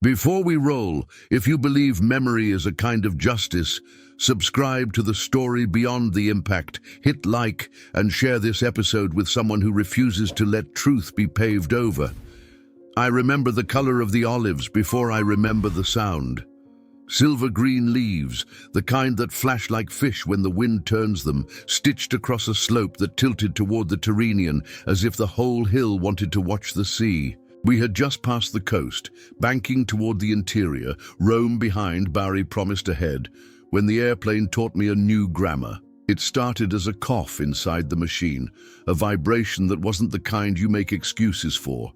Before we roll, if you believe memory is a kind of justice, subscribe to the story Beyond the Impact, hit like, and share this episode with someone who refuses to let truth be paved over. I remember the color of the olives before I remember the sound. Silver-green leaves, the kind that flash like fish when the wind turns them, stitched across a slope that tilted toward the Tyrrhenian as if the whole hill wanted to watch the sea. We had just passed the coast, banking toward the interior, Rome behind, Bari promised ahead, when the airplane taught me a new grammar. It started as a cough inside the machine, a vibration that wasn't the kind you make excuses for.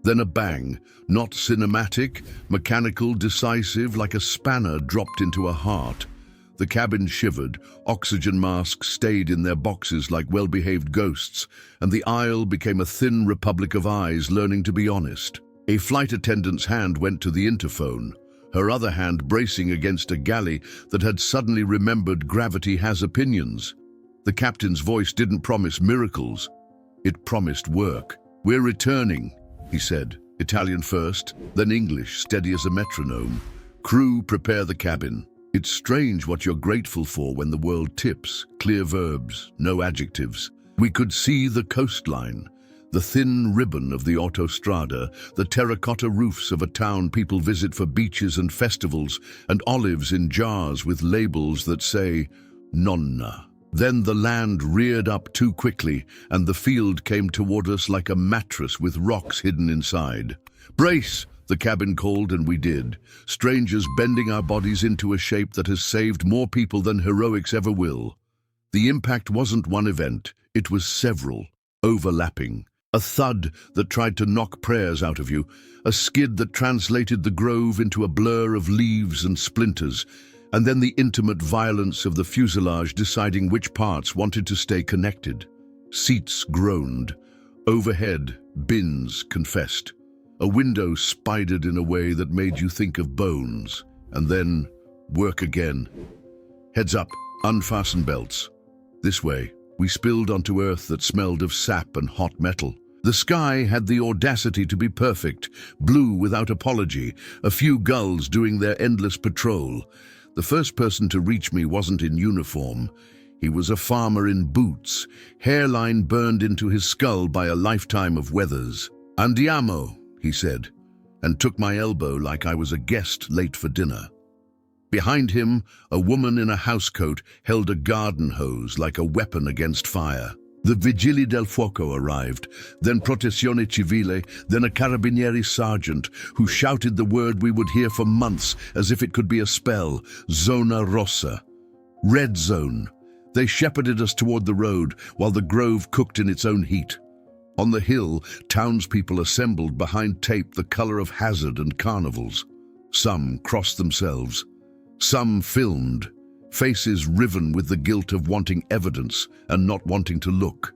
Then a bang, not cinematic, mechanical, decisive, like a spanner dropped into a heart. The cabin shivered, oxygen masks stayed in their boxes like well-behaved ghosts, and the aisle became a thin republic of eyes learning to be honest. A flight attendant's hand went to the interphone, her other hand bracing against a galley that had suddenly remembered gravity has opinions. The captain's voice didn't promise miracles, it promised work. "We're returning," he said, Italian first, then English, steady as a metronome. "Crew, prepare the cabin." It's strange what you're grateful for when the world tips, clear verbs, no adjectives. We could see the coastline, the thin ribbon of the autostrada, the terracotta roofs of a town people visit for beaches and festivals, and olives in jars with labels that say, Nonna. Then the land reared up too quickly, and the field came toward us like a mattress with rocks hidden inside. "Brace!" the cabin called, and we did, strangers bending our bodies into a shape that has saved more people than heroics ever will. The impact wasn't one event, it was several, overlapping. A thud that tried to knock prayers out of you, a skid that translated the grove into a blur of leaves and splinters, and then the intimate violence of the fuselage deciding which parts wanted to stay connected. Seats groaned. Overhead, bins confessed. A window spidered in a way that made you think of bones, and then work again. Heads up, unfasten belts. This way, we spilled onto earth that smelled of sap and hot metal. The sky had the audacity to be perfect, blue without apology, a few gulls doing their endless patrol. The first person to reach me wasn't in uniform. He was a farmer in boots, hairline burned into his skull by a lifetime of weathers. "Andiamo," he said, and took my elbow like I was a guest late for dinner. Behind him, a woman in a housecoat held a garden hose like a weapon against fire. The Vigili del Fuoco arrived, then Protezione Civile, then a Carabinieri sergeant who shouted the word we would hear for months as if it could be a spell, Zona Rossa. Red zone. They shepherded us toward the road while the grove cooked in its own heat. On the hill, townspeople assembled behind tape the color of hazard and carnivals. Some crossed themselves. Some filmed, faces riven with the guilt of wanting evidence and not wanting to look.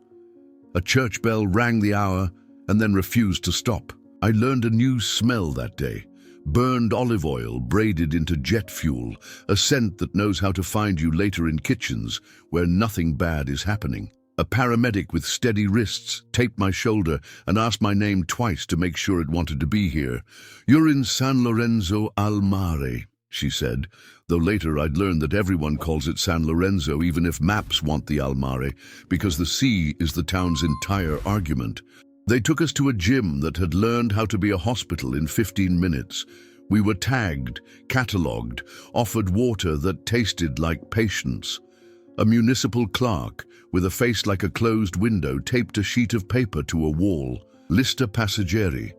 A church bell rang the hour and then refused to stop. I learned a new smell that day. Burned olive oil braided into jet fuel, a scent that knows how to find you later in kitchens where nothing bad is happening. A paramedic with steady wrists taped my shoulder and asked my name twice to make sure it wanted to be here. "You're in San Lorenzo al Mare," she said, though later I'd learned that everyone calls it San Lorenzo even if maps want the Al Mare, because the sea is the town's entire argument. They took us to a gym that had learned how to be a hospital in 15 minutes. We were tagged, catalogued, offered water that tasted like patience. A municipal clerk, with a face like a closed window, taped a sheet of paper to a wall. Lista passeggeri.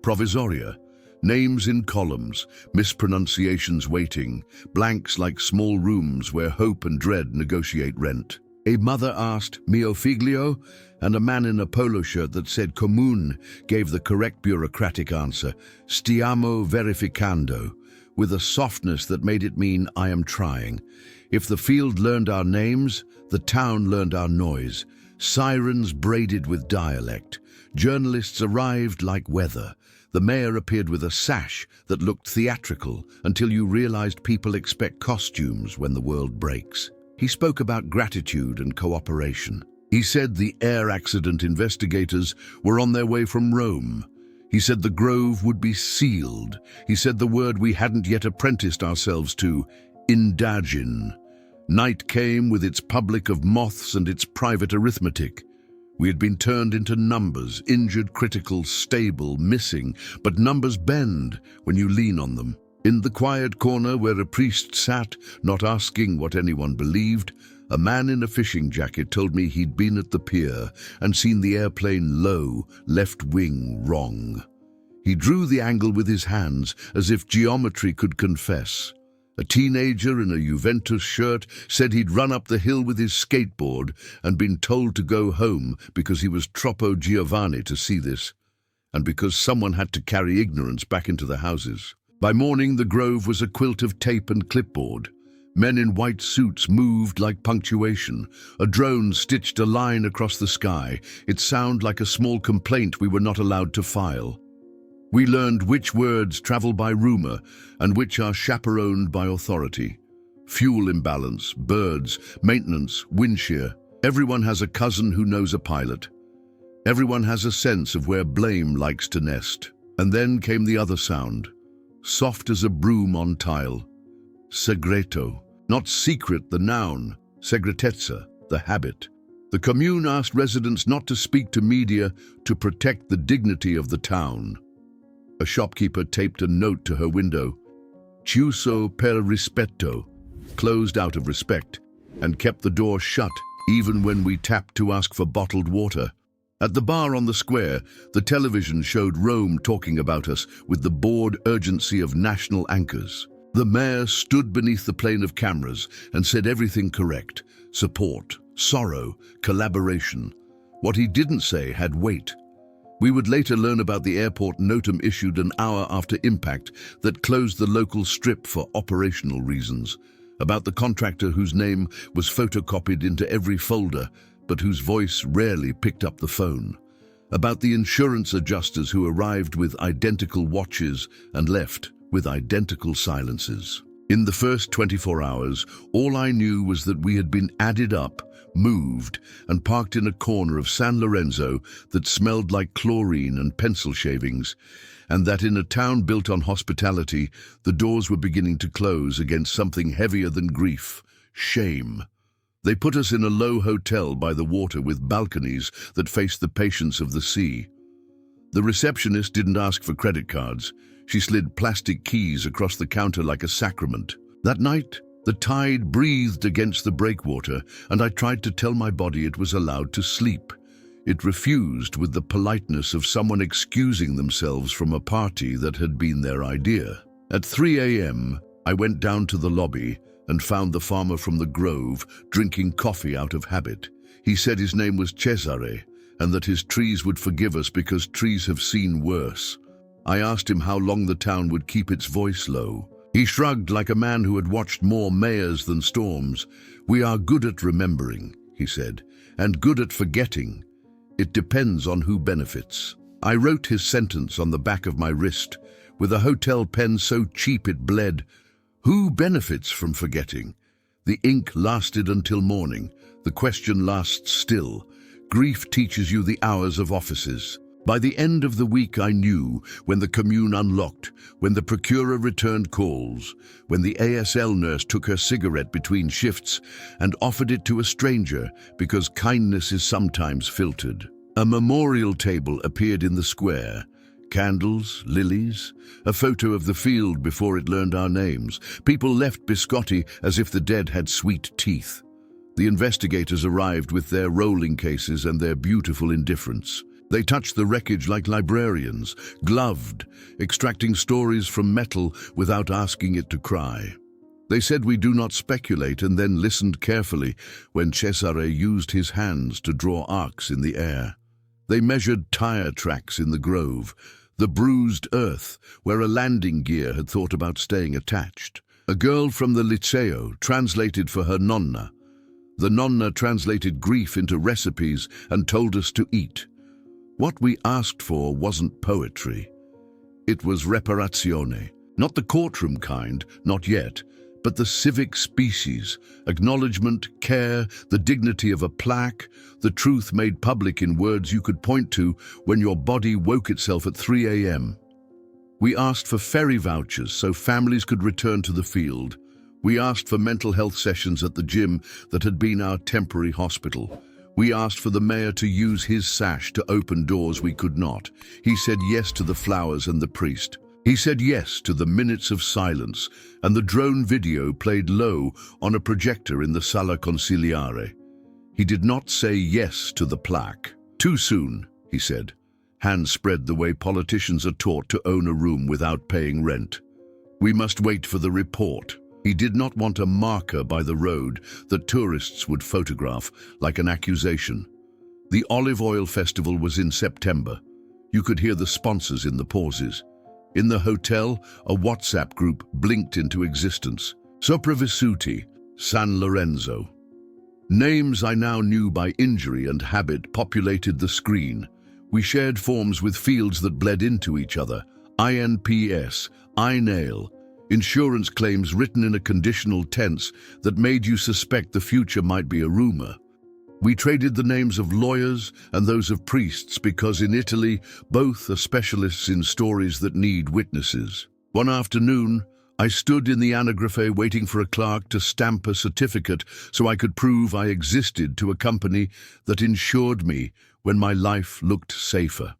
Provisoria. Names in columns, mispronunciations waiting, blanks like small rooms where hope and dread negotiate rent. A mother asked, "Mio figlio?" and a man in a polo shirt that said "Comune" gave the correct bureaucratic answer, "Stiamo verificando," with a softness that made it mean "I am trying." If the field learned our names, the town learned our noise. Sirens braided with dialect. Journalists arrived like weather. The mayor appeared with a sash that looked theatrical until you realized people expect costumes when the world breaks. He spoke about gratitude and cooperation. He said the air accident investigators were on their way from Rome. He said the grove would be sealed. He said the word we hadn't yet apprenticed ourselves to, indagin. Night came with its public of moths and its private arithmetic. We had been turned into numbers, injured, critical, stable, missing, but numbers bend when you lean on them. In the quiet corner where a priest sat, not asking what anyone believed, a man in a fishing jacket told me he'd been at the pier and seen the airplane low, left wing wrong. He drew the angle with his hands as if geometry could confess. A teenager in a Juventus shirt said he'd run up the hill with his skateboard and been told to go home because he was troppo giovane to see this, and because someone had to carry ignorance back into the houses. By morning, the grove was a quilt of tape and clipboard. Men in white suits moved like punctuation. A drone stitched a line across the sky. It sounded like a small complaint we were not allowed to file. We learned which words travel by rumor and which are chaperoned by authority. Fuel imbalance, birds, maintenance, wind shear. Everyone has a cousin who knows a pilot. Everyone has a sense of where blame likes to nest. And then came the other sound, soft as a broom on tile. Segreto. Not secret, the noun. Segretezza, the habit. The commune asked residents not to speak to media to protect the dignity of the town. A shopkeeper taped a note to her window. Chiuso per rispetto, closed out of respect, and kept the door shut even when we tapped to ask for bottled water. At the bar on the square, the television showed Rome talking about us with the bored urgency of national anchors. The mayor stood beneath the plane of cameras and said everything correct: support, sorrow, collaboration. What he didn't say had weight. We would later learn about the airport notum issued an hour after impact that closed the local strip for operational reasons, about the contractor whose name was photocopied into every folder, but whose voice rarely picked up the phone, about the insurance adjusters who arrived with identical watches and left with identical silences. In the first 24 hours, all I knew was that we had been added up, moved, and parked in a corner of San Lorenzo that smelled like chlorine and pencil shavings, and that in a town built on hospitality, the doors were beginning to close against something heavier than grief: shame. They put us in a low hotel by the water with balconies that faced the patience of the sea. The receptionist didn't ask for credit cards. She slid plastic keys across the counter like a sacrament. That night, the tide breathed against the breakwater, and I tried to tell my body it was allowed to sleep. It refused with the politeness of someone excusing themselves from a party that had been their idea. At 3 a.m., I went down to the lobby and found the farmer from the grove drinking coffee out of habit. He said his name was Cesare, and that his trees would forgive us because trees have seen worse. I asked him how long the town would keep its voice low. He shrugged like a man who had watched more mayors than storms. "We are good at remembering," he said, "and good at forgetting. It depends on who benefits." I wrote his sentence on the back of my wrist, with a hotel pen so cheap it bled. Who benefits from forgetting? The ink lasted until morning. The question lasts still. Grief teaches you the hours of offices. By the end of the week I knew, when the commune unlocked, when the procurer returned calls, when the ASL nurse took her cigarette between shifts and offered it to a stranger because kindness is sometimes filtered. A memorial table appeared in the square. Candles, lilies, a photo of the field before it learned our names. People left biscotti as if the dead had sweet teeth. The investigators arrived with their rolling cases and their beautiful indifference. They touched the wreckage like librarians, gloved, extracting stories from metal without asking it to cry. They said we do not speculate, and then listened carefully when Cesare used his hands to draw arcs in the air. They measured tire tracks in the grove, the bruised earth where a landing gear had thought about staying attached. A girl from the Liceo translated for her nonna. The nonna translated grief into recipes and told us to eat. What we asked for wasn't poetry. It was reparazione. Not the courtroom kind, not yet, but the civic species, acknowledgement, care, the dignity of a plaque, the truth made public in words you could point to when your body woke itself at 3 a.m. We asked for ferry vouchers so families could return to the field. We asked for mental health sessions at the gym that had been our temporary hospital. We asked for the mayor to use his sash to open doors we could not. He said yes to the flowers and the priest. He said yes to the minutes of silence, and the drone video played low on a projector in the Sala Consiliare. He did not say yes to the plaque. Too soon, he said. Hands spread the way politicians are taught to own a room without paying rent. We must wait for the report. He did not want a marker by the road that tourists would photograph like an accusation. The olive oil festival was in September. You could hear the sponsors in the pauses. In the hotel, a WhatsApp group blinked into existence. Sopravvissuti, San Lorenzo. Names I now knew by injury and habit populated the screen. We shared forms with fields that bled into each other. INPS, I-nail, insurance claims written in a conditional tense that made you suspect the future might be a rumor. We traded the names of lawyers and those of priests because in Italy, both are specialists in stories that need witnesses. One afternoon, I stood in the anagrafe waiting for a clerk to stamp a certificate so I could prove I existed to a company that insured me when my life looked safer.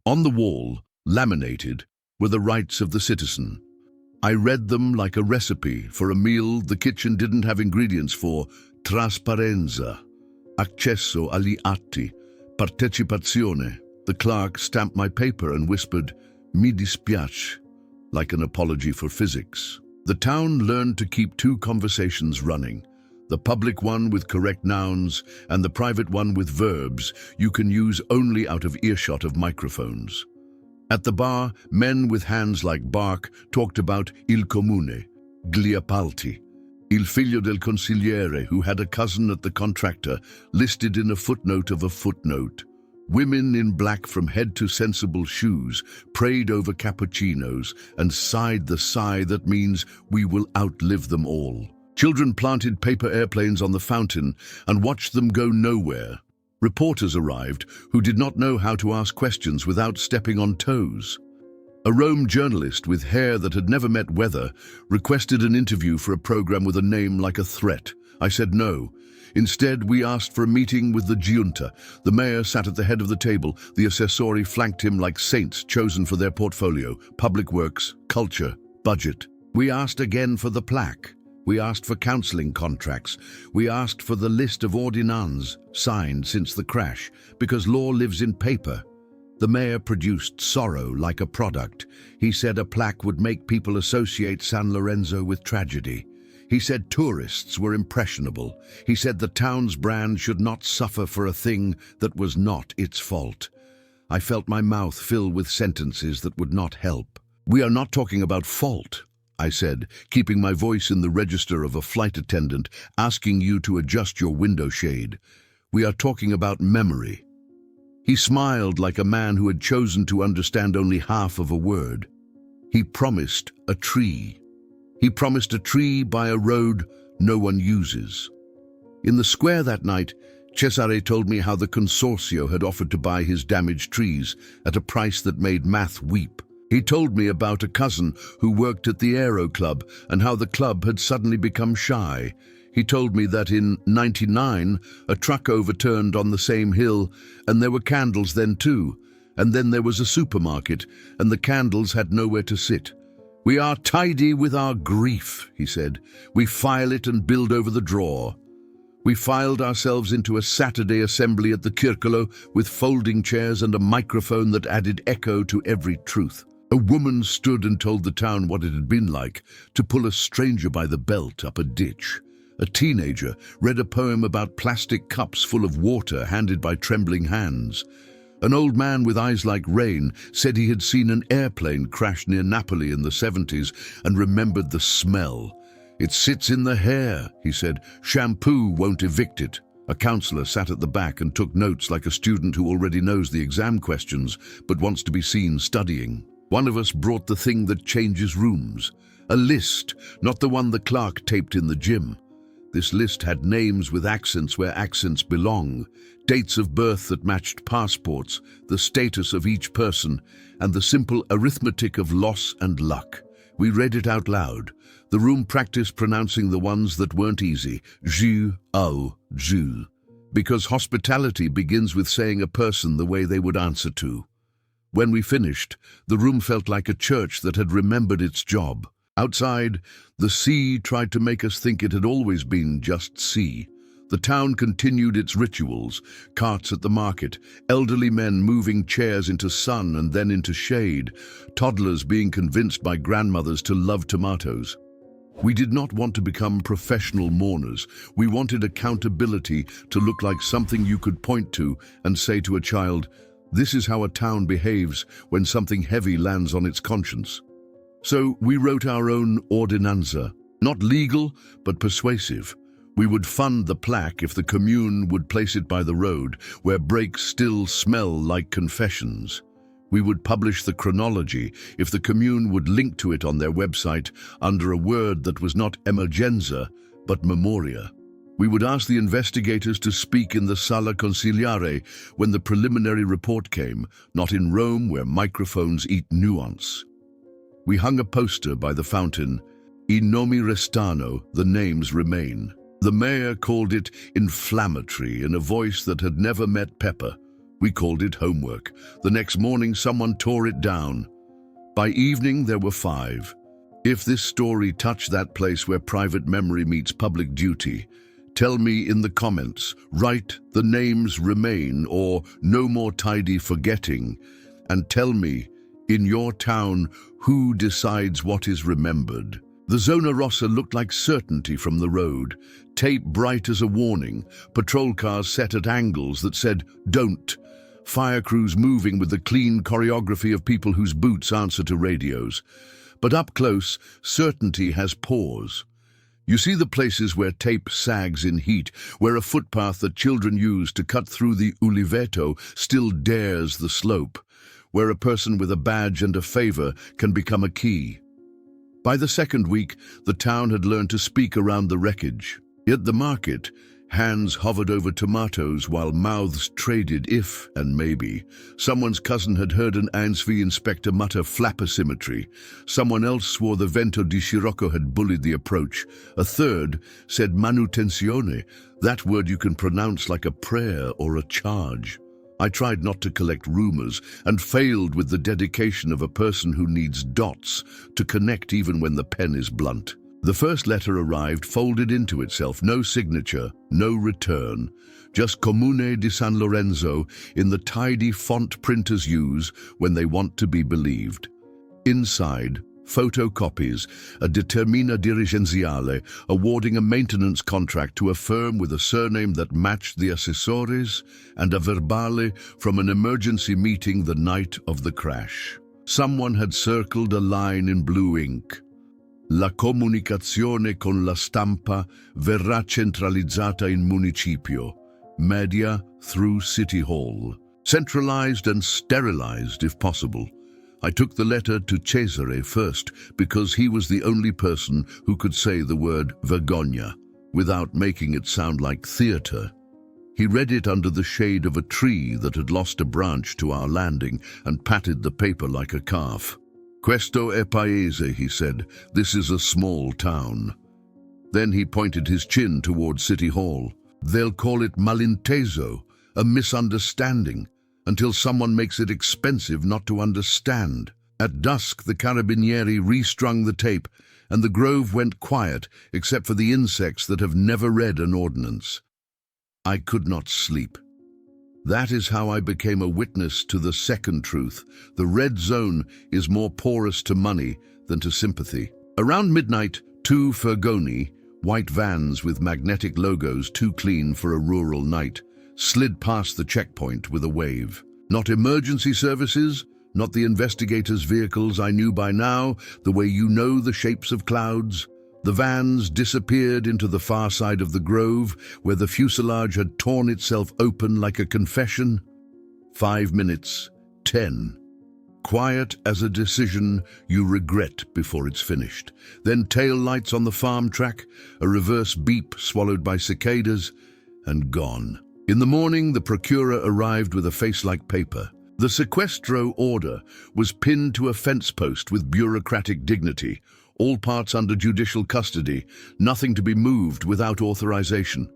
On the wall, laminated, were the rights of the citizen. I read them like a recipe for a meal the kitchen didn't have ingredients for. Trasparenza, accesso agli atti, partecipazione. The clerk stamped my paper and whispered, "Mi dispiace," like an apology for physics. The town learned to keep two conversations running. The public one with correct nouns and the private one with verbs you can use only out of earshot of microphones. At the bar, men with hands like bark talked about il comune, gli appalti, il figlio del consigliere who had a cousin at the contractor listed in a footnote of a footnote. Women in black from head to sensible shoes prayed over cappuccinos and sighed the sigh that means we will outlive them all. Children planted paper airplanes on the fountain and watched them go nowhere. Reporters arrived who did not know how to ask questions without stepping on toes. A Rome journalist with hair that had never met weather requested an interview for a program with a name like a threat. I said no. Instead, we asked for a meeting with the giunta. The mayor sat at the head of the table. The assessori flanked him like saints chosen for their portfolio, public works, culture, budget. We asked again for the plaque. We asked for counseling contracts. We asked for the list of ordinances signed since the crash, because law lives in paper. The mayor produced sorrow like a product. He said a plaque would make people associate San Lorenzo with tragedy. He said tourists were impressionable. He said the town's brand should not suffer for a thing that was not its fault. I felt my mouth fill with sentences that would not help. We are not talking about fault, I said, keeping my voice in the register of a flight attendant, asking you to adjust your window shade. We are talking about memory. He smiled like a man who had chosen to understand only half of a word. He promised a tree. He promised a tree by a road no one uses. In the square that night, Cesare told me how the consortio had offered to buy his damaged trees at a price that made math weep. He told me about a cousin who worked at the Aero Club and how the club had suddenly become shy. He told me that in '99, a truck overturned on the same hill, and there were candles then too. And then there was a supermarket, and the candles had nowhere to sit. We are tidy with our grief, he said. We file it and build over the drawer. We filed ourselves into a Saturday assembly at the Circolo with folding chairs and a microphone that added echo to every truth. A woman stood and told the town what it had been like to pull a stranger by the belt up a ditch. A teenager read a poem about plastic cups full of water handed by trembling hands. An old man with eyes like rain said he had seen an airplane crash near Napoli in the 70s and remembered the smell. It sits in the hair, he said. Shampoo won't evict it. A counselor sat at the back and took notes like a student who already knows the exam questions but wants to be seen studying. One of us brought the thing that changes rooms. A list, not the one the clerk taped in the gym. This list had names with accents where accents belong, dates of birth that matched passports, the status of each person, and the simple arithmetic of loss and luck. We read it out loud. The room practiced pronouncing the ones that weren't easy. Ju, au, Ju. Because hospitality begins with saying a person the way they would answer to. When we finished, the room felt like a church that had remembered its job. Outside, the sea tried to make us think it had always been just sea. The town continued its rituals, carts at the market, elderly men moving chairs into sun and then into shade, toddlers being convinced by grandmothers to love tomatoes. We did not want to become professional mourners. We wanted accountability to look like something you could point to and say to a child, "This is how a town behaves when something heavy lands on its conscience." So we wrote our own ordinanza, not legal, but persuasive. We would fund the plaque if the commune would place it by the road, where breaks still smell like confessions. We would publish the chronology if the commune would link to it on their website under a word that was not emergenza, but Memoria. We would ask the investigators to speak in the Sala Consigliare when the preliminary report came, not in Rome where microphones eat nuance. We hung a poster by the fountain, "I nomi restano," the names remain. The mayor called it inflammatory in a voice that had never met Pepper. We called it homework. The next morning someone tore it down. By evening there were 5. If this story touched that place where private memory meets public duty, tell me in the comments, write "The names remain" or "No more tidy forgetting," and tell me, in your town, who decides what is remembered. The Zona Rossa looked like certainty from the road, tape bright as a warning, patrol cars set at angles that said, "Don't," fire crews moving with the clean choreography of people whose boots answer to radios. But up close, certainty has pause. You see the places where tape sags in heat, where a footpath that children use to cut through the Uliveto still dares the slope, where a person with a badge and a favor can become a key. By the second week, the town had learned to speak around the wreckage. At the market, hands hovered over tomatoes while mouths traded if and maybe. Someone's cousin had heard an ANSV inspector mutter flapper symmetry. Someone else swore the Vento di Scirocco had bullied the approach. A third said manutenzione, that word you can pronounce like a prayer or a charge. I tried not to collect rumors and failed with the dedication of a person who needs dots to connect even when the pen is blunt. The first letter arrived folded into itself, no signature, no return, just Comune di San Lorenzo in the tidy font printers use when they want to be believed. Inside, photocopies, a determina dirigenziale awarding a maintenance contract to a firm with a surname that matched the assessores, and a verbale from an emergency meeting the night of the crash. Someone had circled a line in blue ink. La comunicazione con la stampa verrà centralizzata in municipio, media through City Hall. Centralized and sterilized if possible. I took the letter to Cesare first because he was the only person who could say the word vergogna without making it sound like theater. He read it under the shade of a tree that had lost a branch to our landing and patted the paper like a calf. "Questo è paese," he said. "This is a small town." Then he pointed his chin towards City Hall. "They'll call it malinteso, a misunderstanding, until someone makes it expensive not to understand." At dusk, the carabinieri restrung the tape, and the grove went quiet except for the insects that have never read an ordinance. I could not sleep. That is how I became a witness to the second truth. The red zone is more porous to money than to sympathy. Around midnight, 2 Fergoni, white vans with magnetic logos too clean for a rural night, slid past the checkpoint with a wave. Not emergency services, not the investigators' vehicles I knew by now, the way you know the shapes of clouds. The vans disappeared into the far side of the grove, where the fuselage had torn itself open like a confession. 5 minutes, 10. Quiet as a decision you regret before it's finished. Then tail lights on the farm track, a reverse beep swallowed by cicadas, and gone. In the morning, the procurer arrived with a face like paper. The sequestro order was pinned to a fence post with bureaucratic dignity, all parts under judicial custody, nothing to be moved without authorization.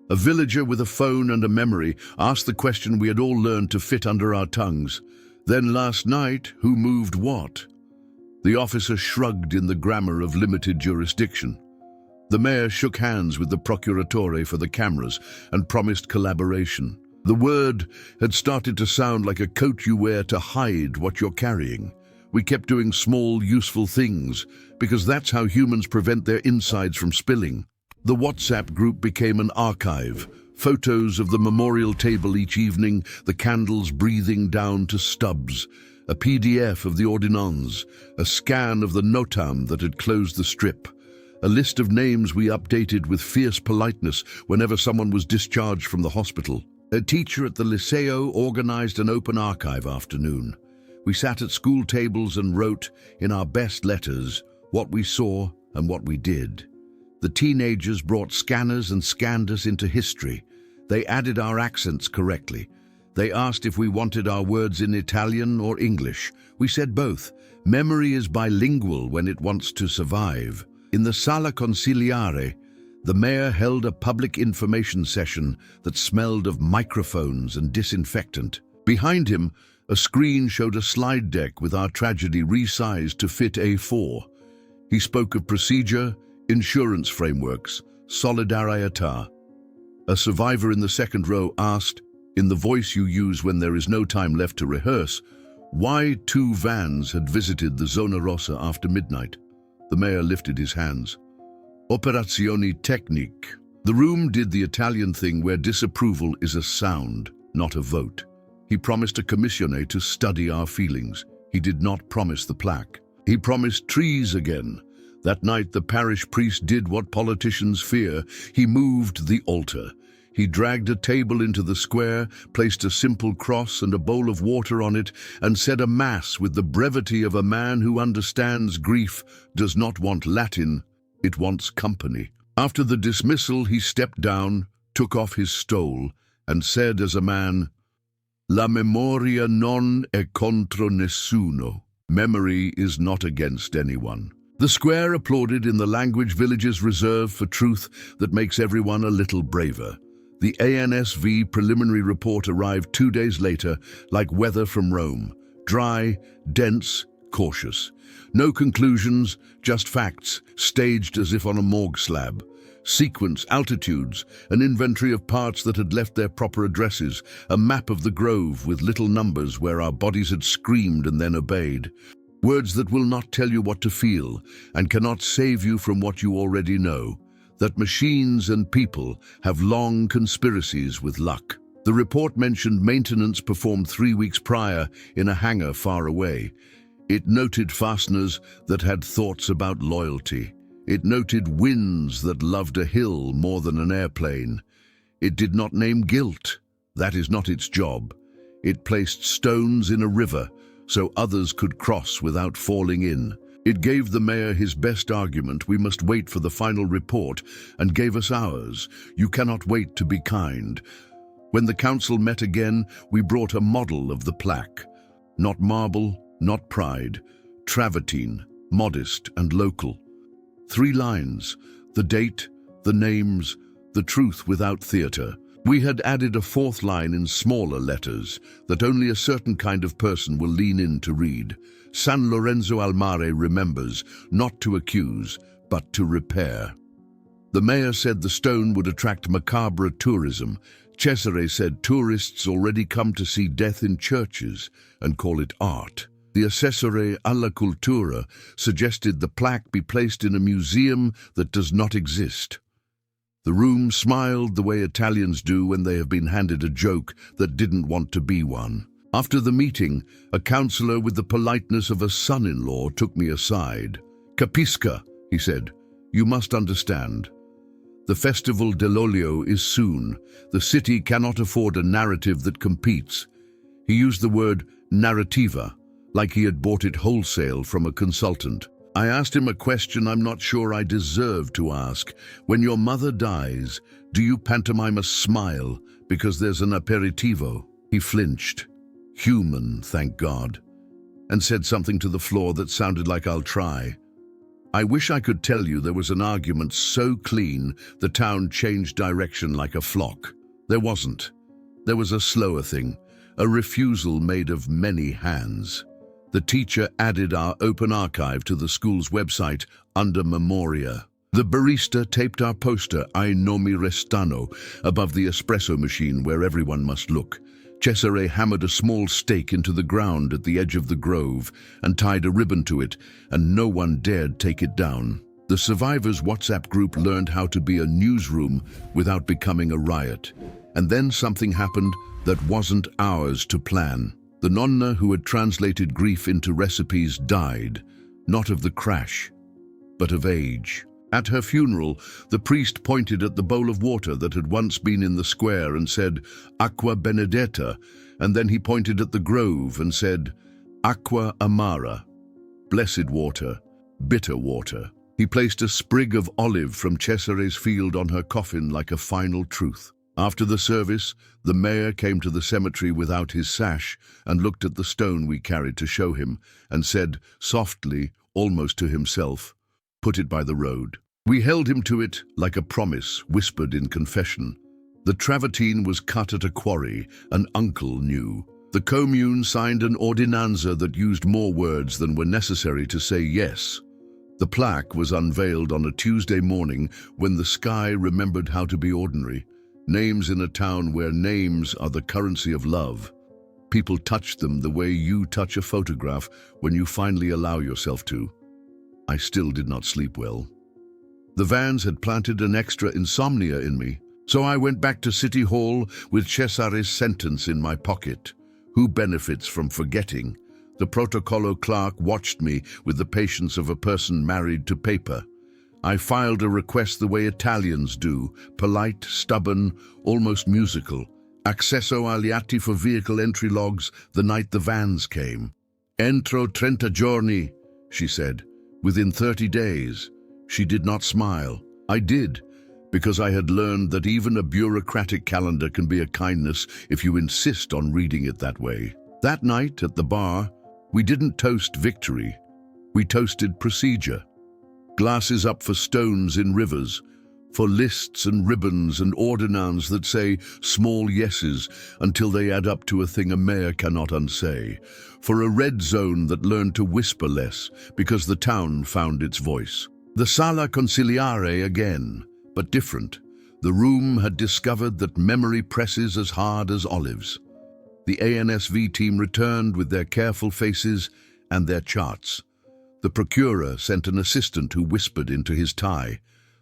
A villager with a phone and a memory asked the question we had all learned to fit under our tongues. Then last night, who moved what? The officer shrugged in the grammar of limited jurisdiction. The mayor shook hands with the procuratore for the cameras and promised collaboration. The word had started to sound like a coat you wear to hide what you're carrying. We kept doing small, useful things, because that's how humans prevent their insides from spilling. The WhatsApp group became an archive. Photos of the memorial table each evening, the candles breathing down to stubs, a PDF of the ordinance, a scan of the notam that had closed the strip, a list of names we updated with fierce politeness whenever someone was discharged from the hospital. A teacher at the Liceo organized an open archive afternoon. We sat at school tables and wrote, in our best letters, what we saw and what we did. The teenagers brought scanners and scanned us into history. They added our accents correctly. They asked if we wanted our words in Italian or English. We said both. Memory is bilingual when it wants to survive. In the Sala Consiliare, the mayor held a public information session that smelled of microphones and disinfectant. Behind him, a screen showed a slide deck with our tragedy resized to fit A4. He spoke of procedure, insurance frameworks, solidarietà. A survivor in the second row asked, in the voice you use when there is no time left to rehearse, why 2 vans had visited the Zona Rossa after midnight. The mayor lifted his hands. Operazioni tecniche. The room did the Italian thing where disapproval is a sound, not a vote. He promised a commissione to study our feelings. He did not promise the plaque. He promised trees again. That night the parish priest did what politicians fear. He moved the altar. He dragged a table into the square, placed a simple cross and a bowl of water on it, and said a mass with the brevity of a man who understands grief does not want Latin, it wants company. After the dismissal, he stepped down, took off his stole, and said as a man, La memoria non è contro nessuno. Memory is not against anyone. The square applauded in the language villagers reserve for truth that makes everyone a little braver. The ANSV preliminary report arrived 2 days later, like weather from Rome. Dry, dense, cautious. No conclusions, just facts, staged as if on a morgue slab. Sequence, altitudes, an inventory of parts that had left their proper addresses, a map of the grove with little numbers where our bodies had screamed and then obeyed. Words that will not tell you what to feel and cannot save you from what you already know, that machines and people have long conspiracies with luck. The report mentioned maintenance performed 3 weeks prior in a hangar far away. It noted fasteners that had thoughts about loyalty. It noted winds that loved a hill more than an airplane. It did not name guilt. That is not its job. It placed stones in a river so others could cross without falling in. It gave the mayor his best argument, we must wait for the final report, and gave us ours. You cannot wait to be kind. When the council met again, we brought a model of the plaque. Not marble, not pride. Travertine, modest and local. 3 lines, the date, the names, the truth without theatre. We had added a 4th line in smaller letters that only a certain kind of person will lean in to read. San Lorenzo al Mare remembers, not to accuse, but to repair. The mayor said the stone would attract macabre tourism. Cesare said tourists already come to see death in churches and call it art. The assessore alla cultura suggested the plaque be placed in a museum that does not exist. The room smiled the way Italians do when they have been handed a joke that didn't want to be one. After the meeting, a councillor with the politeness of a son-in-law took me aside. Capisca, he said, you must understand. The Festival dell'Olio is soon. The city cannot afford a narrative that competes. He used the word narrativa, like he had bought it wholesale from a consultant. I asked him a question I'm not sure I deserve to ask. When your mother dies, do you pantomime a smile because there's an aperitivo? He flinched. Human, thank God. And said something to the floor that sounded like I'll try. I wish I could tell you there was an argument so clean the town changed direction like a flock. There wasn't. There was a slower thing, a refusal made of many hands. The teacher added our open archive to the school's website under Memoria. The barista taped our poster, I non mi restano, above the espresso machine where everyone must look. Cesare hammered a small stake into the ground at the edge of the grove and tied a ribbon to it, and no one dared take it down. The survivors' WhatsApp group learned how to be a newsroom without becoming a riot. And then something happened that wasn't ours to plan. The nonna who had translated grief into recipes died, not of the crash, but of age. At her funeral, the priest pointed at the bowl of water that had once been in the square and said, Aqua benedetta, and then he pointed at the grove and said, Aqua amara, blessed water, bitter water. He placed a sprig of olive from Cesare's field on her coffin like a final truth. After the service, the mayor came to the cemetery without his sash and looked at the stone we carried to show him and said, softly, almost to himself, put it by the road. We held him to it like a promise, whispered in confession. The travertine was cut at a quarry, an uncle knew. The commune signed an ordinanza that used more words than were necessary to say yes. The plaque was unveiled on a Tuesday morning when the sky remembered how to be ordinary. Names in a town where names are the currency of love. People touch them the way you touch a photograph when you finally allow yourself to. I still did not sleep well. The vans had planted an extra insomnia in me, so I went back to City Hall with Cesare's sentence in my pocket. Who benefits from forgetting? The protocolo clerk watched me with the patience of a person married to paper. I filed a request the way Italians do, polite, stubborn, almost musical. Accesso agli atti for vehicle entry logs the night the vans came. Entro 30 giorni, she said. Within 30 days. She did not smile. I did, because I had learned that even a bureaucratic calendar can be a kindness if you insist on reading it that way. That night at the bar, we didn't toast victory. We toasted procedure. Glasses up for stones in rivers, for lists and ribbons and ordinances that say small yeses until they add up to a thing a mayor cannot unsay, for a red zone that learned to whisper less because the town found its voice. The Sala Conciliare again, but different. The room had discovered that memory presses as hard as olives. The ANSV team returned with their careful faces and their charts. The procurer sent an assistant who whispered into his tie.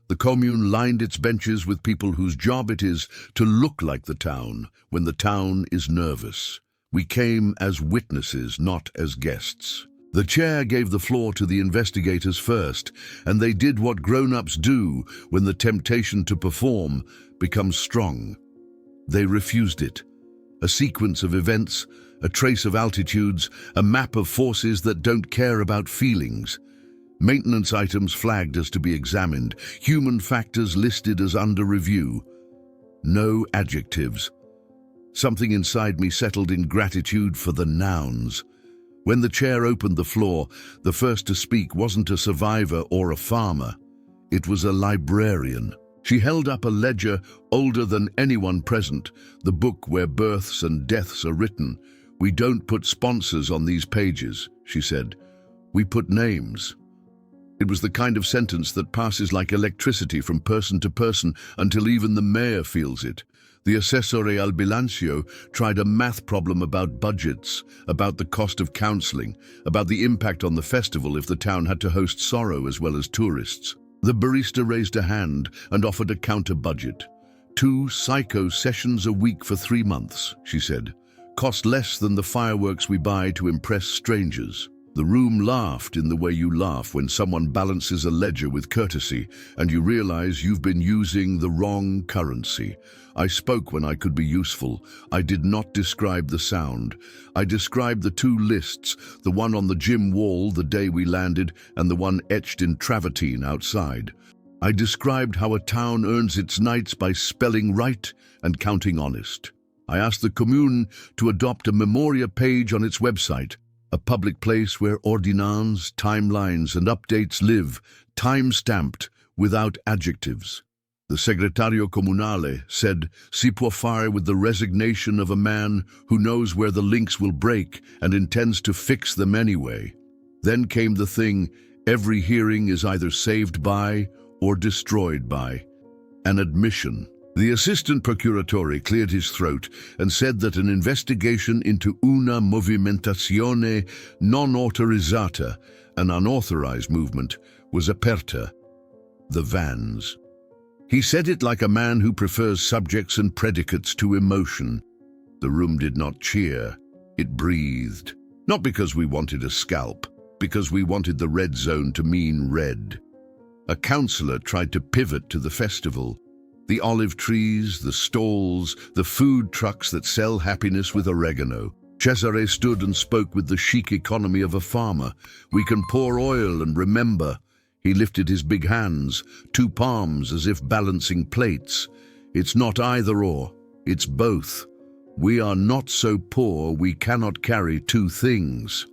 The commune lined its benches with people whose job it is to look like the town when the town is nervous. We came as witnesses, not as guests. The chair gave the floor to the investigators first, and they did what grown-ups do when the temptation to perform becomes strong. They refused it. A sequence of events, a trace of altitudes, a map of forces that don't care about feelings. Maintenance items flagged as to be examined, human factors listed as under review. No adjectives. Something inside me settled in gratitude for the nouns. When the chair opened the floor, the first to speak wasn't a survivor or a farmer. It was a librarian. She held up a ledger older than anyone present, the book where births and deaths are written. We don't put sponsors on these pages, she said. We put names. It was the kind of sentence that passes like electricity from person to person until even the mayor feels it. The assessore al bilancio tried a math problem about budgets, about the cost of counseling, about the impact on the festival if the town had to host sorrow as well as tourists. The barista raised a hand and offered a counter-budget. 2 psycho sessions a week for 3 months, she said. Cost less than the fireworks we buy to impress strangers. The room laughed in the way you laugh when someone balances a ledger with courtesy and you realize you've been using the wrong currency. I spoke when I could be useful. I did not describe the sound. I described the two lists, the one on the gym wall the day we landed and the one etched in travertine outside. I described how a town earns its nights by spelling right and counting honest. I asked the commune to adopt a Memoria page on its website, a public place where ordinances, timelines and updates live, time-stamped, without adjectives. The Segretario Comunale said, "Si può fare," with the resignation of a man who knows where the links will break and intends to fix them anyway. Then came the thing every hearing is either saved by or destroyed by: an admission. The assistant procuratore cleared his throat and said that an investigation into una movimentazione non autorizzata, an unauthorized movement, was aperta. The vans. He said it like a man who prefers subjects and predicates to emotion. The room did not cheer. It breathed. Not because we wanted a scalp, because we wanted the red zone to mean red. A councillor tried to pivot to the festival. The olive trees, the stalls, the food trucks that sell happiness with oregano. Cesare stood and spoke with the chic economy of a farmer. We can pour oil and remember. He lifted his big hands, two palms as if balancing plates. It's not either or, it's both. We are not so poor we cannot carry two things.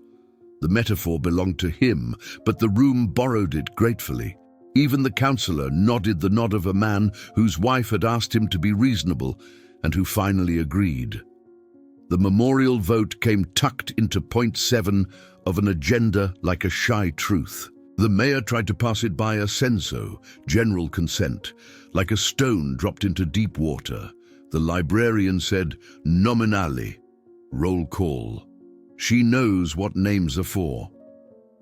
The metaphor belonged to him, but the room borrowed it gratefully. Even the councillor nodded the nod of a man whose wife had asked him to be reasonable and who finally agreed. The memorial vote came tucked into point 7 of an agenda like a shy truth. The mayor tried to pass it by assenso, general consent, like a stone dropped into deep water. The librarian said, "Nominali," roll call. She knows what names are for.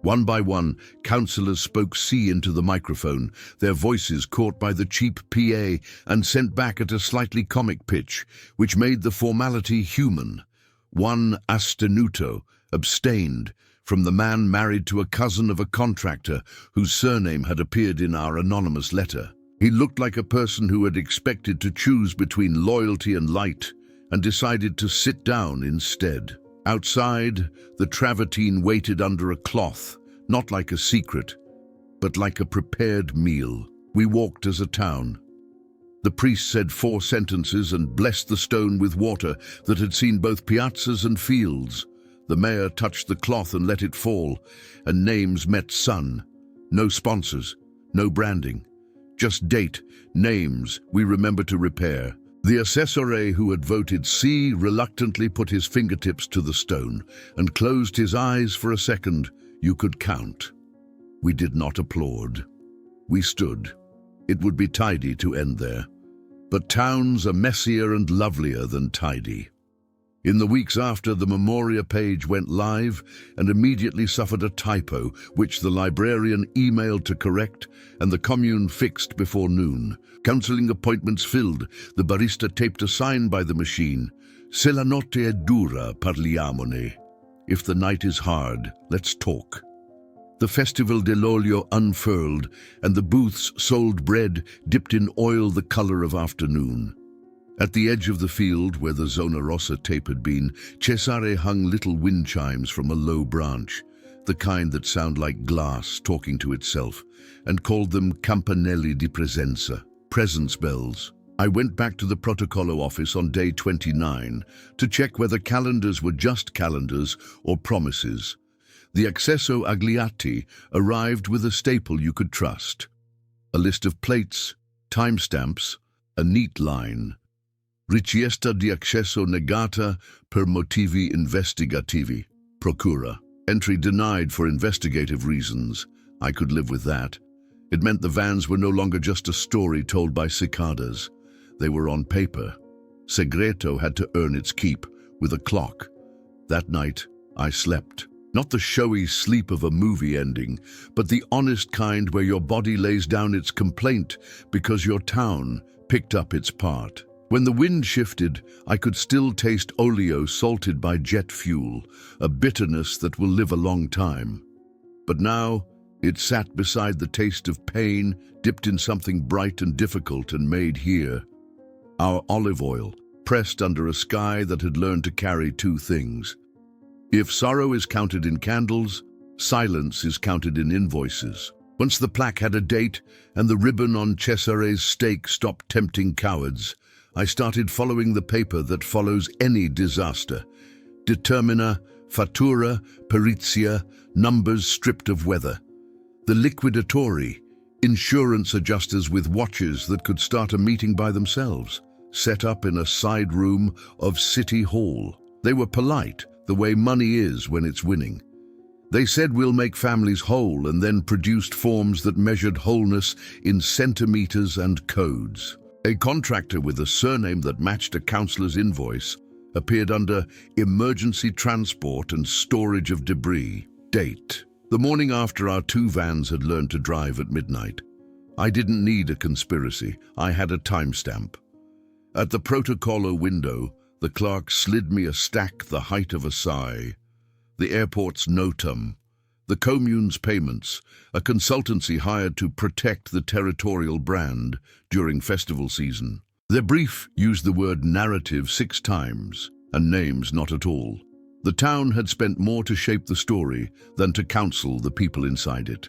One by one, councillors spoke C into the microphone, their voices caught by the cheap PA and sent back at a slightly comic pitch, which made the formality human. One astenuto, abstained, from the man married to a cousin of a contractor whose surname had appeared in our anonymous letter. He looked like a person who had expected to choose between loyalty and light and decided to sit down instead. Outside, the travertine waited under a cloth, not like a secret, but like a prepared meal. We walked as a town. The priest said 4 sentences and blessed the stone with water that had seen both piazzas and fields. The mayor touched the cloth and let it fall, and names met sun. No sponsors, no branding. Just date, names we remember to repair. The assessore who had voted C reluctantly put his fingertips to the stone and closed his eyes for a second. You could count. We did not applaud. We stood. It would be tidy to end there. But towns are messier and lovelier than tidy. In the weeks after, the Memoria page went live and immediately suffered a typo, which the librarian emailed to correct and the commune fixed before noon. Counselling appointments filled. The barista taped a sign by the machine. "Se la notte è dura, parliamone." If the night is hard, let's talk. The Festival dell'Olio unfurled, and the booths sold bread dipped in oil the color of afternoon. At the edge of the field, where the Zona Rossa tape had been, Cesare hung little wind chimes from a low branch, the kind that sound like glass talking to itself, and called them campanelli di presenza, presence bells. I went back to the Protocollo office on day 29 to check whether calendars were just calendars or promises. The accesso agliati arrived with a staple you could trust. A list of plates, timestamps, a neat line. Richiesta di accesso negata per motivi investigativi. Procura. Entry denied for investigative reasons. I could live with that. It meant the vans were no longer just a story told by cicadas. They were on paper. Segreto had to earn its keep, with a clock. That night, I slept. Not the showy sleep of a movie ending, but the honest kind where your body lays down its complaint because your town picked up its part. When the wind shifted, I could still taste oleo salted by jet fuel, a bitterness that will live a long time. But now, it sat beside the taste of pain, dipped in something bright and difficult and made here. Our olive oil, pressed under a sky that had learned to carry two things. If sorrow is counted in candles, silence is counted in invoices. Once the plaque had a date and the ribbon on Cesare's stake stopped tempting cowards, I started following the paper that follows any disaster. Determina, fattura, perizia, numbers stripped of weather. The liquidatori, insurance adjusters with watches that could start a meeting by themselves, set up in a side room of City Hall. They were polite, the way money is when it's winning. They said we'll make families whole and then produced forms that measured wholeness in centimeters and codes. A contractor with a surname that matched a councillor's invoice appeared under emergency transport and storage of debris. Date: the morning after our two vans had learned to drive at midnight. I didn't need a conspiracy, I had a timestamp. At the protocolo window, the clerk slid me a stack the height of a sigh. The airport's notum, the commune's payments, a consultancy hired to protect the territorial brand during festival season. Their brief used the word narrative 6 times, and names not at all. The town had spent more to shape the story than to counsel the people inside it.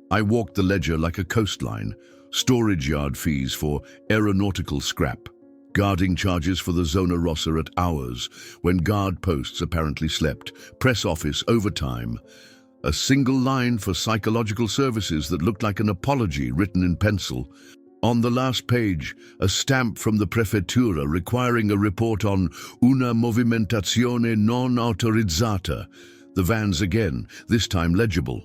I walked the ledger like a coastline, storage yard fees for aeronautical scrap, guarding charges for the Zona Rossa at hours when guard posts apparently slept, press office overtime, a single line for psychological services that looked like an apology written in pencil. On the last page, a stamp from the prefettura requiring a report on una movimentazione non autorizzata. The vans again, this time legible.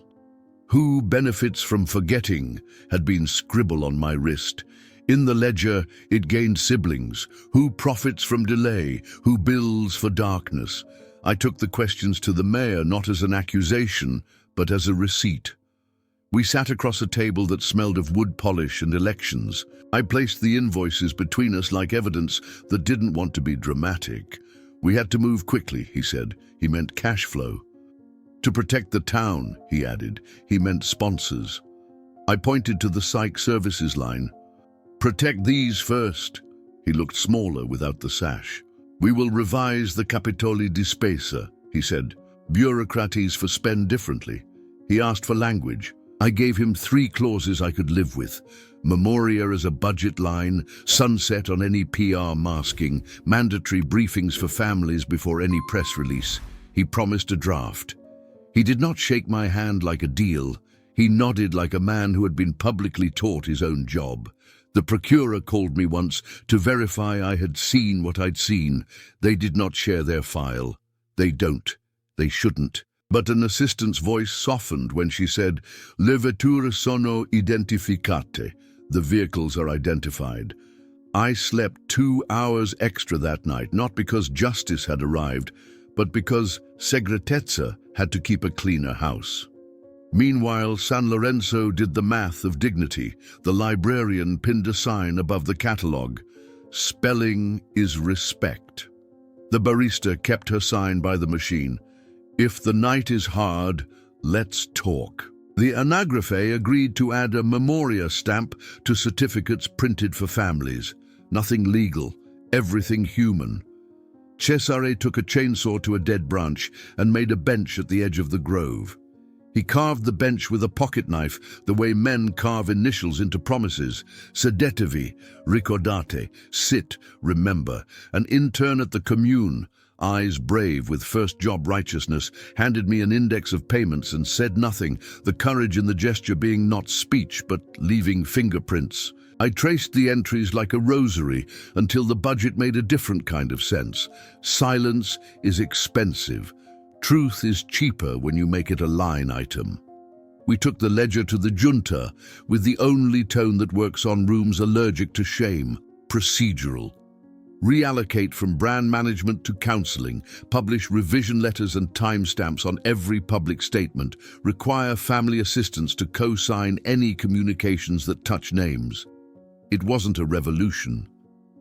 Who benefits from forgetting had been scribbled on my wrist. In the ledger, it gained siblings. Who profits from delay? Who bills for darkness? I took the questions to the mayor not as an accusation, but as a receipt. We sat across a table that smelled of wood polish and elections. I placed the invoices between us like evidence that didn't want to be dramatic. We had to move quickly, he said. He meant cash flow. To protect the town, he added. He meant sponsors. I pointed to the psych services line. Protect these first. He looked smaller without the sash. We will revise the Capitoli di Spesa, he said. Bureaucraties for spend differently. He asked for language. I gave him 3 clauses I could live with. Memoria as a budget line, sunset on any PR masking, mandatory briefings for families before any press release. He promised a draft. He did not shake my hand like a deal. He nodded like a man who had been publicly taught his own job. The procurer called me once to verify I had seen what I'd seen. They did not share their file. They don't. They shouldn't. But an assistant's voice softened when she said, "Le vetture sono identificate." The vehicles are identified. I slept 2 hours extra that night, not because justice had arrived, but because segretezza had to keep a cleaner house. Meanwhile, San Lorenzo did the math of dignity. The librarian pinned a sign above the catalogue. Spelling is respect. The barista kept her sign by the machine. If the night is hard, let's talk. The anagrafe agreed to add a Memoria stamp to certificates printed for families. Nothing legal, everything human. Cesare took a chainsaw to a dead branch and made a bench at the edge of the grove. He carved the bench with a pocket knife, the way men carve initials into promises. Sedetevi, ricordate, sit, remember. An intern at the commune, eyes brave with first job righteousness, handed me an index of payments and said nothing, the courage in the gesture being not speech but leaving fingerprints. I traced the entries like a rosary until the budget made a different kind of sense. Silence is expensive. Truth is cheaper when you make it a line item. We took the ledger to the junta with the only tone that works on rooms allergic to shame, procedural. Reallocate from brand management to counseling, publish revision letters and timestamps on every public statement, require family assistants to co-sign any communications that touch names. It wasn't a revolution.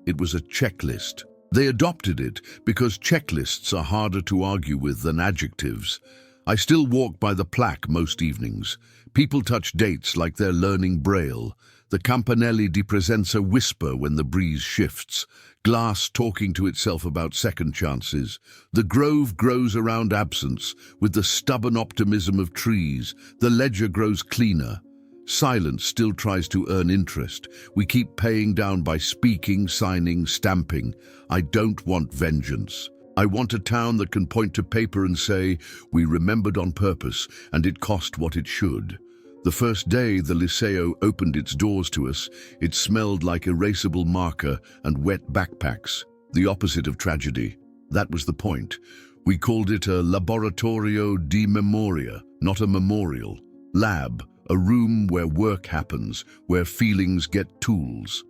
It was a checklist. They adopted it because checklists are harder to argue with than adjectives. I still walk by the plaque most evenings. People touch dates like they're learning Braille. The campanelli di presenza whisper when the breeze shifts. Glass talking to itself about second chances. The grove grows around absence with the stubborn optimism of trees. The ledger grows cleaner. Silence still tries to earn interest. We keep paying down by speaking, signing, stamping. I don't want vengeance. I want a town that can point to paper and say, we remembered on purpose, and it cost what it should. The first day the Liceo opened its doors to us, it smelled like erasable marker and wet backpacks, the opposite of tragedy. That was the point. We called it a laboratorio di memoria, not a memorial. Lab, a room where work happens, where feelings get tools.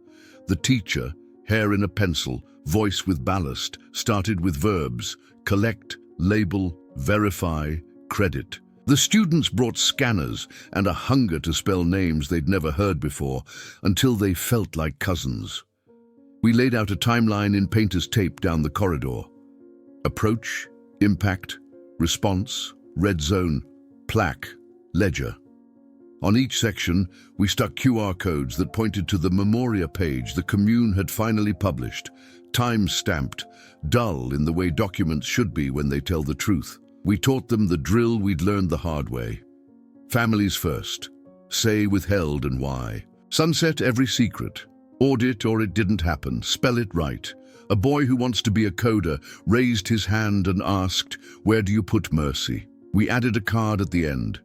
The teacher, hair in a pencil, voice with ballast, started with verbs: collect, label, verify, credit. The students brought scanners and a hunger to spell names they'd never heard before, until they felt like cousins. We laid out a timeline in painter's tape down the corridor. Approach, impact, response, red zone, plaque, ledger. On each section, we stuck QR codes that pointed to the Memoria page the commune had finally published, time-stamped, dull in the way documents should be when they tell the truth. We taught them the drill we'd learned the hard way. Families first. Say withheld and why. Sunset every secret. Audit or it didn't happen. Spell it right. A boy who wants to be a coder raised his hand and asked, "Where do you put mercy?" We added a card at the end.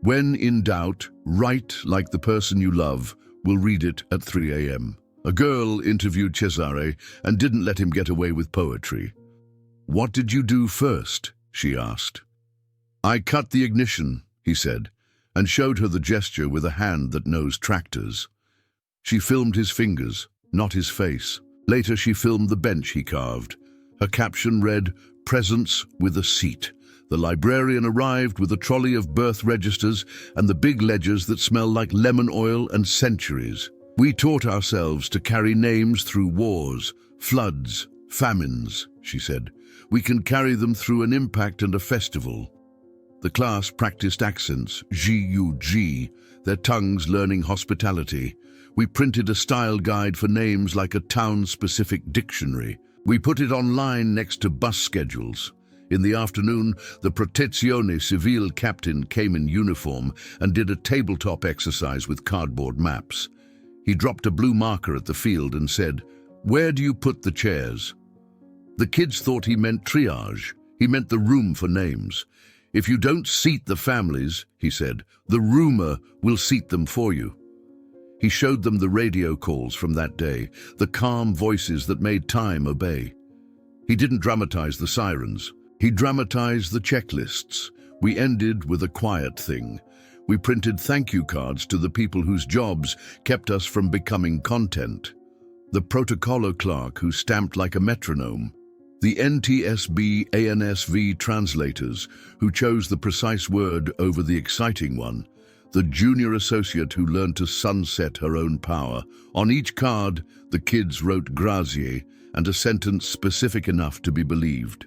When in doubt, write like the person you love. We'll read it at 3 a.m. A girl interviewed Cesare and didn't let him get away with poetry. "What did you do first?" she asked. "I cut the ignition," he said, and showed her the gesture with a hand that knows tractors. She filmed his fingers, not his face. Later she filmed the bench he carved. Her caption read, "Presence with a seat." The librarian arrived with a trolley of birth registers and the big ledgers that smell like lemon oil and centuries. "We taught ourselves to carry names through wars, floods, famines," she said. "We can carry them through an impact and a festival." The class practiced accents, G-U-G, their tongues learning hospitality. We printed a style guide for names like a town-specific dictionary. We put it online next to bus schedules. In the afternoon, the Protezione Civile captain came in uniform and did a tabletop exercise with cardboard maps. He dropped a blue marker at the field and said, "Where do you put the chairs?" The kids thought he meant triage. He meant the room for names. "If you don't seat the families," he said, "the rumor will seat them for you." He showed them the radio calls from that day, the calm voices that made time obey. He didn't dramatize the sirens. He dramatized the checklists. We ended with a quiet thing. We printed thank you cards to the people whose jobs kept us from becoming content. The protocolo clerk who stamped like a metronome. The NTSB ANSV translators who chose the precise word over the exciting one. The junior associate who learned to sunset her own power. On each card, the kids wrote grazie and a sentence specific enough to be believed.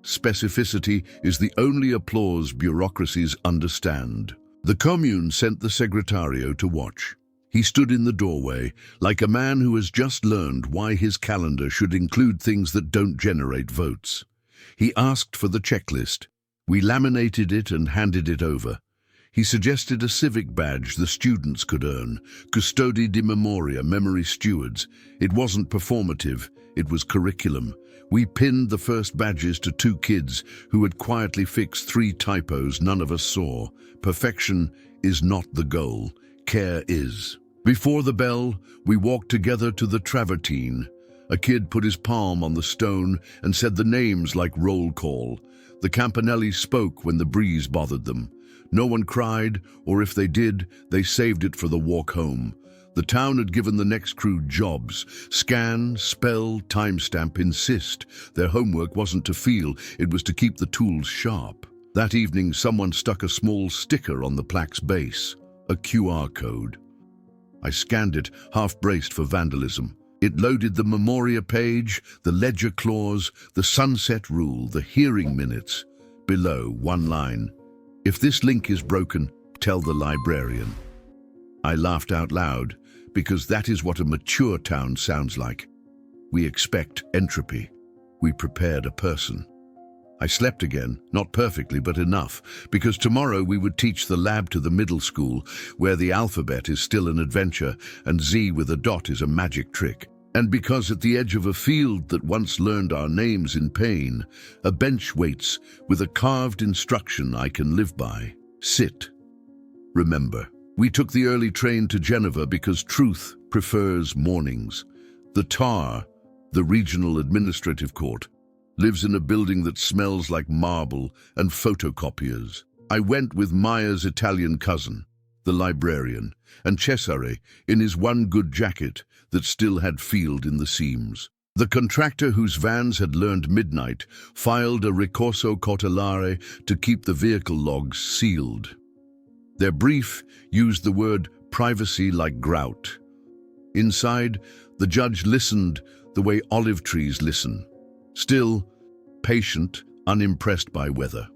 Specificity is the only applause bureaucracies understand. The commune sent the segretario to watch. He stood in the doorway, like a man who has just learned why his calendar should include things that don't generate votes. He asked for the checklist. We laminated it and handed it over. He suggested a civic badge the students could earn, Custodi di Memoria, memory stewards. It wasn't performative, it was curriculum. We pinned the first badges to 2 kids who had quietly fixed 3 typos none of us saw. Perfection is not the goal, care is. Before the bell, we walked together to the travertine. A kid put his palm on the stone and said the names like roll call. The campanelli spoke when the breeze bothered them. No one cried, or if they did, they saved it for the walk home. The town had given the next crew jobs. Scan, spell, timestamp, insist. Their homework wasn't to feel, it was to keep the tools sharp. That evening, someone stuck a small sticker on the plaque's base, a QR code. I scanned it, half-braced for vandalism. It loaded the Memoria page, the ledger clause, the sunset rule, the hearing minutes. Below, one line. If this link is broken, tell the librarian. I laughed out loud, because that is what a mature town sounds like. We expect entropy. We prepared a person. I slept again, not perfectly, but enough, because tomorrow we would teach the lab to the middle school, where the alphabet is still an adventure and Z with a dot is a magic trick. And because at the edge of a field that once learned our names in pain, a bench waits with a carved instruction I can live by. Sit. Remember. We took the early train to Geneva because truth prefers mornings. The TAR, the Regional Administrative Court, lives in a building that smells like marble and photocopiers. I went with Maya's Italian cousin, the librarian, and Cesare in his one good jacket that still had field in the seams. The contractor whose vans had learned midnight filed a ricorso cautelare to keep the vehicle logs sealed. Their brief used the word privacy like grout. Inside, the judge listened the way olive trees listen. Still, patient, unimpressed by weather.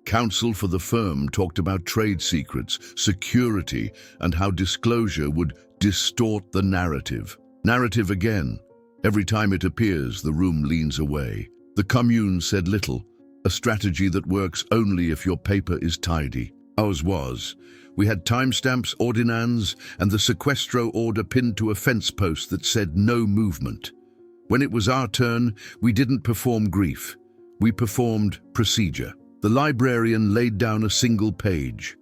Counsel for the firm talked about trade secrets, security, and how disclosure would distort the narrative. Narrative again. Every time it appears, the room leans away. The commune said little, a strategy that works only if your paper is tidy. Ours was. We had timestamps, ordinands, and the sequestro order pinned to a fence post that said no movement. When it was our turn, we didn't perform grief. We performed procedure. The librarian laid down a single page.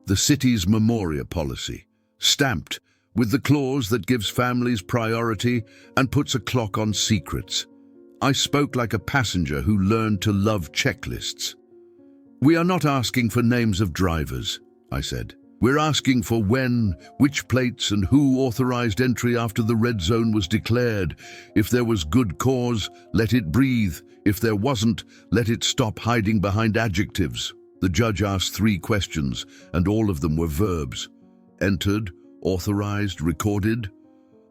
The city's Memoria policy, stamped with the clause that gives families priority and puts a clock on secrets. I spoke like a passenger who learned to love checklists. We are not asking for names of drivers, I said. We're asking for when, which plates, and who authorized entry after the red zone was declared. If there was good cause, let it breathe. If there wasn't, let it stop hiding behind adjectives. The judge asked 3 questions, and all of them were verbs. Entered, authorized, recorded.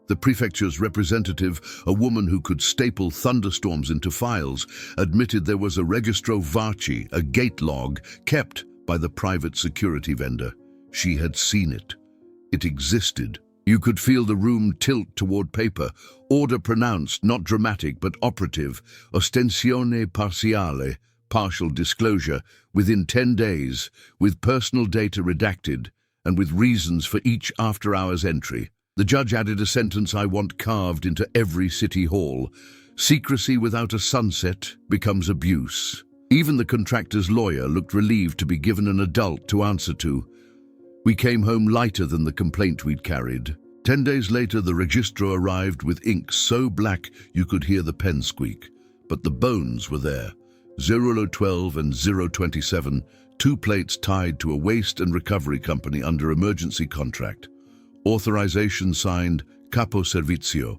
The prefecture's representative, a woman who could staple thunderstorms into files, admitted there was a registro varci, a gate log, kept by the private security vendor. She had seen it. It existed. You could feel the room tilt toward paper. Order pronounced, not dramatic, but operative. Ostensione parziale, partial disclosure, within 10 days, with personal data redacted, and with reasons for each after-hours entry. The judge added a sentence I want carved into every city hall. Secrecy without a sunset becomes abuse. Even the contractor's lawyer looked relieved to be given an adult to answer to. We came home lighter than the complaint we'd carried. 10 days later, the registro arrived with ink so black you could hear the pen squeak. But the bones were there. 0012 and 027, 2 plates tied to a waste and recovery company under emergency contract. Authorization signed, Capo Servizio.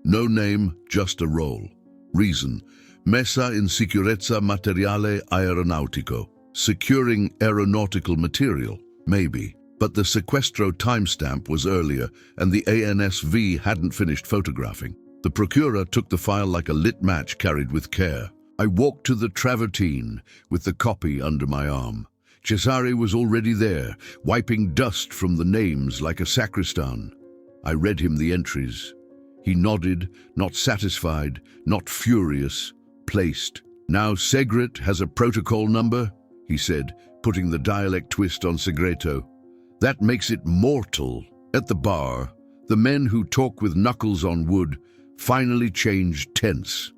No name, just a role. Reason, Messa in Sicurezza Materiale Aeronautico. Securing aeronautical material, maybe. But the sequestro timestamp was earlier, and the ANSV hadn't finished photographing. The procurer took the file like a lit match carried with care. I walked to the travertine with the copy under my arm. Cesare was already there, wiping dust from the names like a sacristan. I read him the entries. He nodded, not satisfied, not furious, placed. Now Segret has a protocol number, he said, putting the dialect twist on segreto. That makes it mortal. At the bar, the men who talk with knuckles on wood finally changed tense.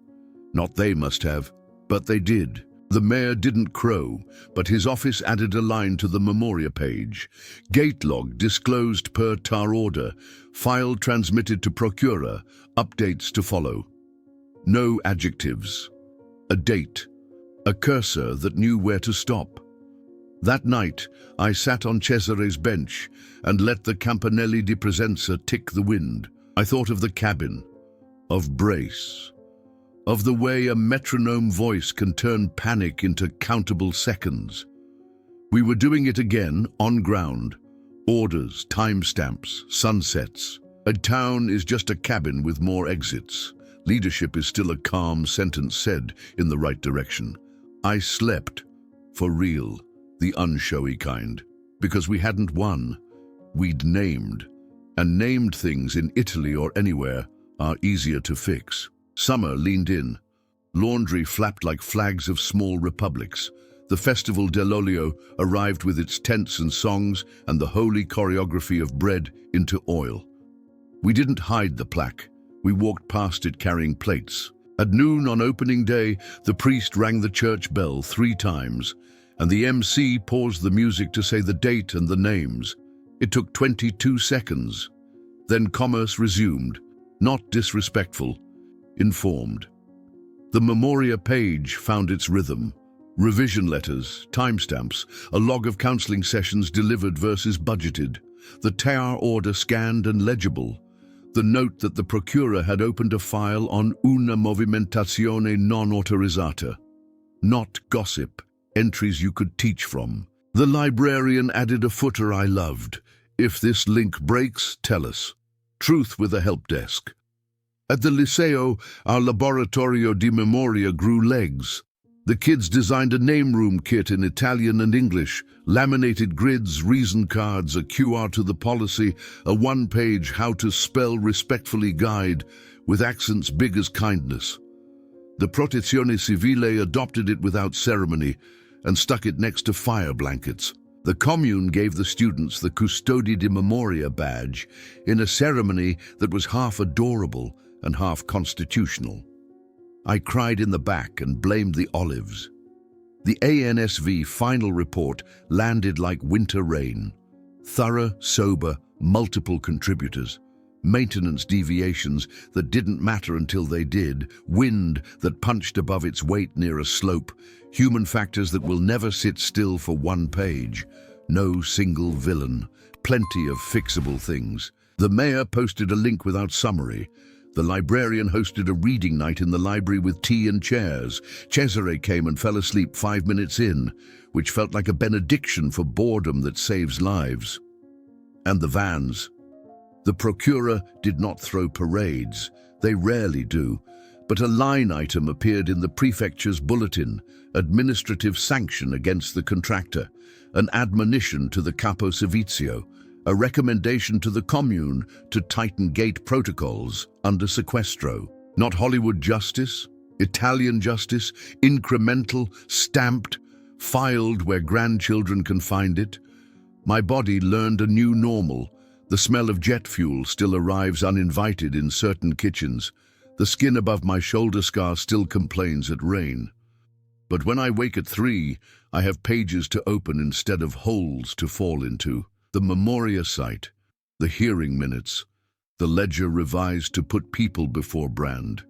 Not they must have, but they did. The mayor didn't crow, but his office added a line to the Memoria page. Gate log disclosed per tar order. File transmitted to procurer. Updates to follow. No adjectives. A date. A cursor that knew where to stop. That night, I sat on Cesare's bench and let the Campanelli di Presenza tick the wind. I thought of the cabin, of Brace, of the way a metronome voice can turn panic into countable seconds. We were doing it again, on ground. Orders, timestamps, sunsets. A town is just a cabin with more exits. Leadership is still a calm sentence said in the right direction. I slept, for real, the unshowy kind, because we hadn't won. We'd named, and named things in Italy or anywhere are easier to fix. Summer leaned in. Laundry flapped like flags of small republics. The Festival dell'Olio arrived with its tents and songs and the holy choreography of bread into oil. We didn't hide the plaque. We walked past it carrying plates. At noon on opening day, the priest rang the church bell 3 times, and the MC paused the music to say the date and the names. It took 22 seconds. Then commerce resumed, not disrespectful, informed. The Memoria page found its rhythm. Revision letters, timestamps, a log of counseling sessions delivered versus budgeted, the TAR order scanned and legible, the note that the procurer had opened a file on una movimentazione non autorizzata. Not gossip, entries you could teach from. The librarian added a footer I loved. If this link breaks, tell us. Truth with a help desk. At the Liceo, our laboratorio di memoria grew legs. The kids designed a name room kit in Italian and English, laminated grids, reason cards, a QR to the policy, a 1-page how to spell respectfully guide with accents big as kindness. The Protezione Civile adopted it without ceremony and stuck it next to fire blankets. The commune gave the students the Custodi di Memoria badge in a ceremony that was half adorable and half constitutional. I cried in the back and blamed the olives. The ANSV final report landed like winter rain. Thorough, sober, multiple contributors. Maintenance deviations that didn't matter until they did. Wind that punched above its weight near a slope. Human factors that will never sit still for 1 page. No single villain. Plenty of fixable things. The mayor posted a link without summary. The librarian hosted a reading night in the library with tea and chairs. Cesare came and fell asleep 5 minutes in, which felt like a benediction for boredom that saves lives. And the vans. The procurer did not throw parades. They rarely do. But a line item appeared in the prefecture's bulletin, administrative sanction against the contractor, an admonition to the capo servizio, a recommendation to the commune to tighten gate protocols under sequestro. Not Hollywood justice, Italian justice, incremental, stamped, filed where grandchildren can find it. My body learned a new normal. The smell of jet fuel still arrives uninvited in certain kitchens. The skin above my shoulder scar still complains at rain. But when I wake at 3, I have pages to open instead of holes to fall into. The Memoria site, the hearing minutes, the ledger revised to put people before brand.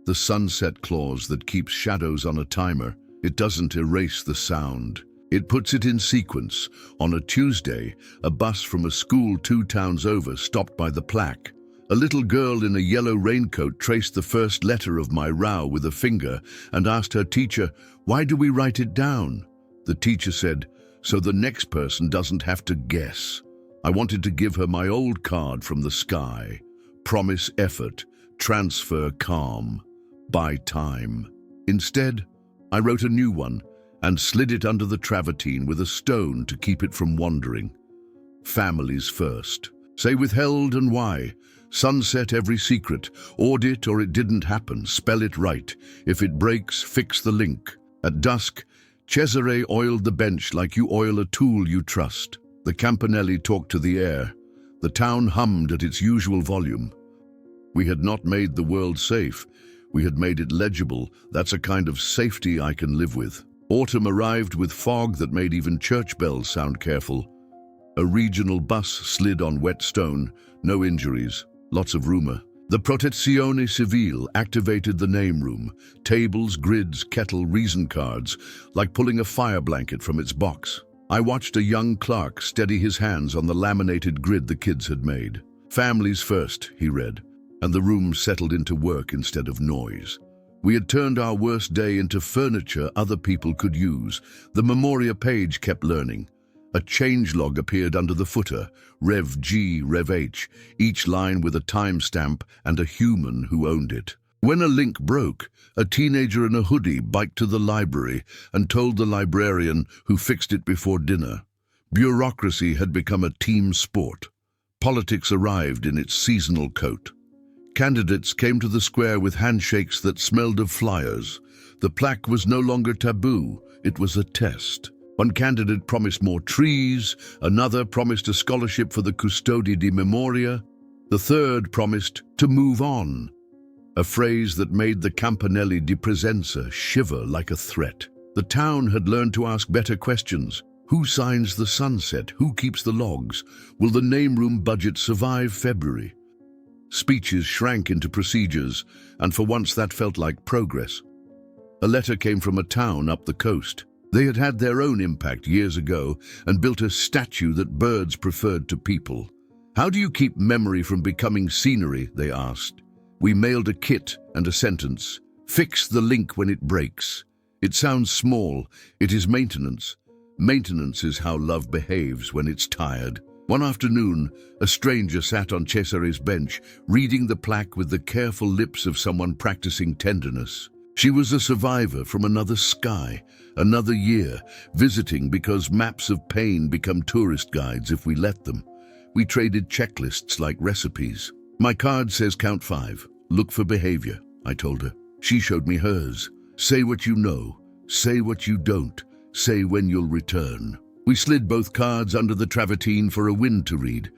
The sunset clause that keeps shadows on a timer. It doesn't erase the sound. It puts it in sequence. On a Tuesday, a bus from a school 2 towns over stopped by the plaque. A little girl in a yellow raincoat traced the first letter of my row with a finger and asked her teacher, "Why do we write it down?" The teacher said, "So the next person doesn't have to guess." I wanted to give her my old card from the sky. Promise effort, transfer calm, buy time. Instead, I wrote a new one and slid it under the travertine with a stone to keep it from wandering. Families first. Say withheld and why. Sunset every secret. Audit or it didn't happen. Spell it right. If it breaks, fix the link. At dusk, Cesare oiled the bench like you oil a tool you trust. The campanelli talked to the air. The town hummed at its usual volume. We had not made the world safe. We had made it legible. That's a kind of safety I can live with. Autumn arrived with fog that made even church bells sound careful. A regional bus slid on wet stone. No injuries. Lots of rumor. The Protezione Civile activated the name room. Tables, grids, kettle, reason cards, like pulling a fire blanket from its box. I watched a young clerk steady his hands on the laminated grid the kids had made. Families first, he read, and the room settled into work instead of noise. We had turned our worst day into furniture other people could use. The Memoria page kept learning. A changelog appeared under the footer, Rev G, Rev H, each line with a timestamp and a human who owned it. When a link broke, a teenager in a hoodie biked to the library and told the librarian, who fixed it before dinner. Bureaucracy had become a team sport. Politics arrived in its seasonal coat. Candidates came to the square with handshakes that smelled of flyers. The plaque was no longer taboo, it was a test. One candidate promised more trees, another promised a scholarship for the Custodi di Memoria, the third promised to move on, a phrase that made the Campanelli di Presenza shiver like a threat. The town had learned to ask better questions. Who signs the sunset? Who keeps the logs? Will the name room budget survive February? Speeches shrank into procedures, and for once that felt like progress. A letter came from a town up the coast. They had had their own impact years ago and built a statue that birds preferred to people. How do you keep memory from becoming scenery? They asked. We mailed a kit and a sentence. Fix the link when it breaks. It sounds small. It is maintenance. Maintenance is how love behaves when it's tired. One afternoon, a stranger sat on Cesare's bench, reading the plaque with the careful lips of someone practicing tenderness. She was a survivor from another sky, another year, visiting because maps of pain become tourist guides if we let them. We traded checklists like recipes. My card says count 5. Look for behavior, I told her. She showed me hers. Say what you know. Say what you don't. Say when you'll return. We slid both cards under the travertine for a wind to read.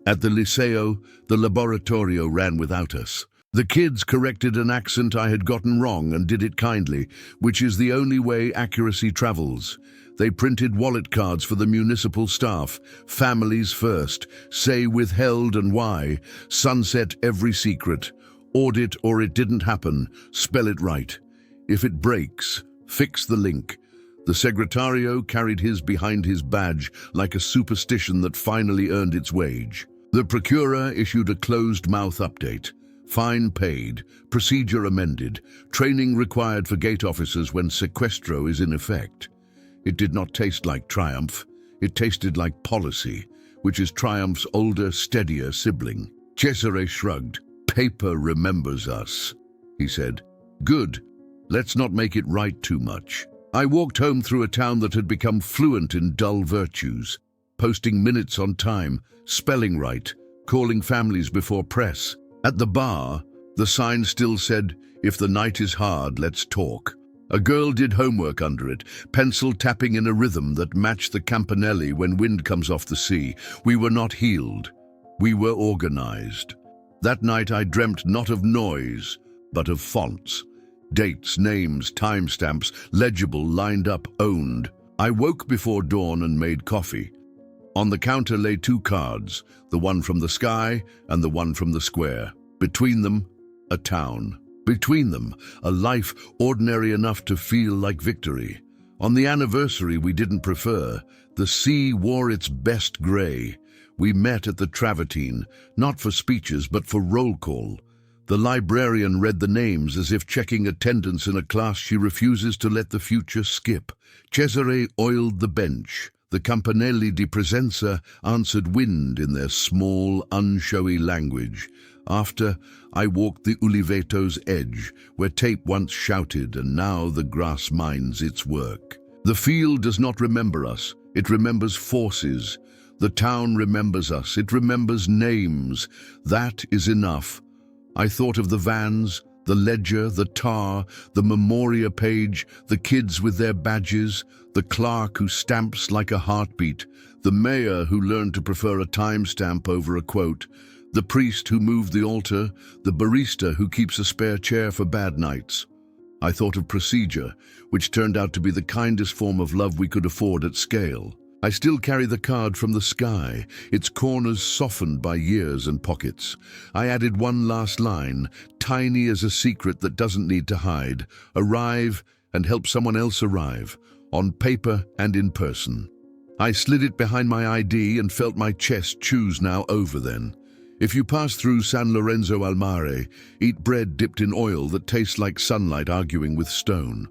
At the Liceo, the laboratorio ran without us. The kids corrected an accent I had gotten wrong and did it kindly, which is the only way accuracy travels. They printed wallet cards for the municipal staff. Families first. Say withheld and why. Sunset every secret. Audit or it didn't happen. Spell it right. If it breaks, fix the link. The segretario carried his behind his badge like a superstition that finally earned its wage. The procurer issued a closed-mouth update. Fine paid, procedure amended, training required for gate officers when sequestro is in effect. It did not taste like triumph. It tasted like policy, which is triumph's older, steadier sibling. Cesare shrugged. Paper remembers us, he said. Good. Let's not make it right too much. I walked home through a town that had become fluent in dull virtues, posting minutes on time, spelling right, calling families before press. At the bar, the sign still said, if the night is hard, let's talk. A girl did homework under it, pencil tapping in a rhythm that matched the campanelli when wind comes off the sea. We were not healed. We were organized. That night I dreamt not of noise, but of fonts. Dates, names, timestamps, legible, lined up, owned. I woke before dawn and made coffee. On the counter lay 2 cards, the one from the sky and the one from the square. Between them, a town. Between them, a life ordinary enough to feel like victory. On the anniversary we didn't prefer, the sea wore its best gray. We met at the travertine, not for speeches but for roll call. The librarian read the names as if checking attendance in a class she refuses to let the future skip. Cesare oiled the bench. The Campanelli di Presenza answered wind in their small, unshowy language. After, I walked the Uliveto's edge, where tape once shouted and now the grass minds its work. The field does not remember us, it remembers forces. The town remembers us, it remembers names. That is enough. I thought of the vans, the ledger, the tar, the Memoria page, the kids with their badges, the clerk who stamps like a heartbeat, the mayor who learned to prefer a timestamp over a quote, the priest who moved the altar, the barista who keeps a spare chair for bad nights. I thought of procedure, which turned out to be the kindest form of love we could afford at scale. I still carry the card from the sky, its corners softened by years and pockets. I added one last line, tiny as a secret that doesn't need to hide. Arrive and help someone else arrive, on paper and in person. I slid it behind my ID and felt my chest choose now over then. If you pass through San Lorenzo al Mare, eat bread dipped in oil that tastes like sunlight arguing with stone.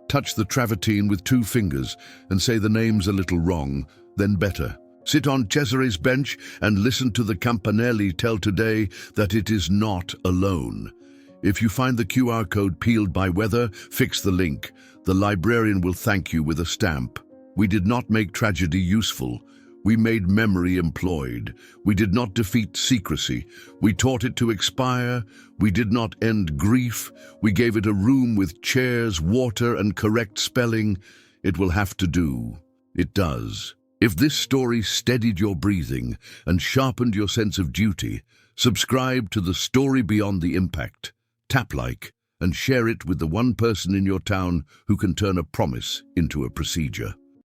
Touch the travertine with 2 fingers and say the names a little wrong, then better. Sit on Cesare's bench and listen to the Campanelli tell today that it is not alone. If you find the QR code peeled by weather, fix the link. The librarian will thank you with a stamp. We did not make tragedy useful. We made memory employed. We did not defeat secrecy. We taught it to expire. We did not end grief. We gave it a room with chairs, water, and correct spelling. It will have to do. It does. If this story steadied your breathing and sharpened your sense of duty, subscribe to The Story Beyond the Impact. Tap like and share it with the one person in your town who can turn a promise into a procedure.